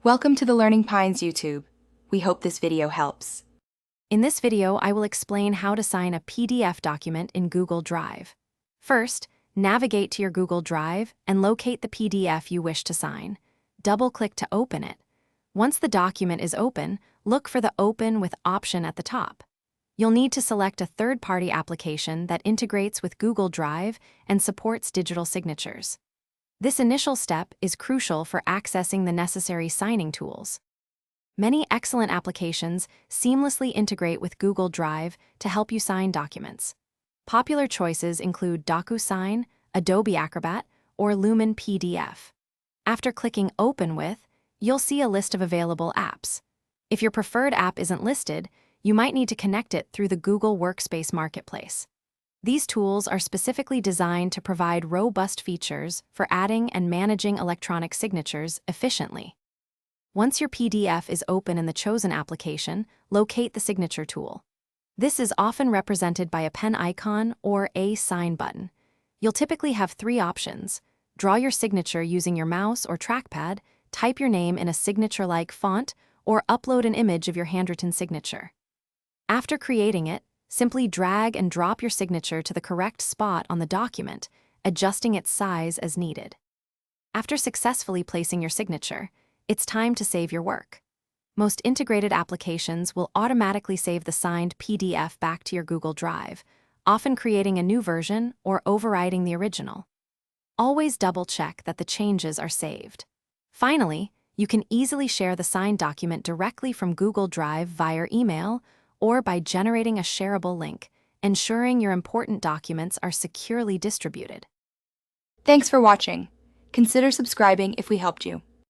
Welcome to the Learning Pines YouTube. We hope this video helps. In this video, I will explain how to sign a PDF document in Google Drive. First, navigate to your Google Drive and locate the PDF you wish to sign. Double-click to open it. Once the document is open, look for the Open with option at the top. You'll need to select a third-party application that integrates with Google Drive and supports digital signatures. This initial step is crucial for accessing the necessary signing tools. Many excellent applications seamlessly integrate with Google Drive to help you sign documents. Popular choices include DocuSign, Adobe Acrobat, or Lumen PDF. After clicking Open with, you'll see a list of available apps. If your preferred app isn't listed, you might need to connect it through the Google Workspace Marketplace. These tools are specifically designed to provide robust features for adding and managing electronic signatures efficiently. Once your PDF is open in the chosen application, locate the signature tool. This is often represented by a pen icon or a sign button. You'll typically have three options: draw your signature using your mouse or trackpad, type your name in a signature-like font, or upload an image of your handwritten signature. After creating it, simply drag and drop your signature to the correct spot on the document, adjusting its size as needed. After successfully placing your signature, it's time to save your work. Most integrated applications will automatically save the signed PDF back to your Google Drive, often creating a new version or overriding the original. Always double-check that the changes are saved. Finally, you can easily share the signed document directly from Google Drive via email or by generating a shareable link, ensuring your important documents are securely distributed. Thanks for watching. Consider subscribing if we helped you.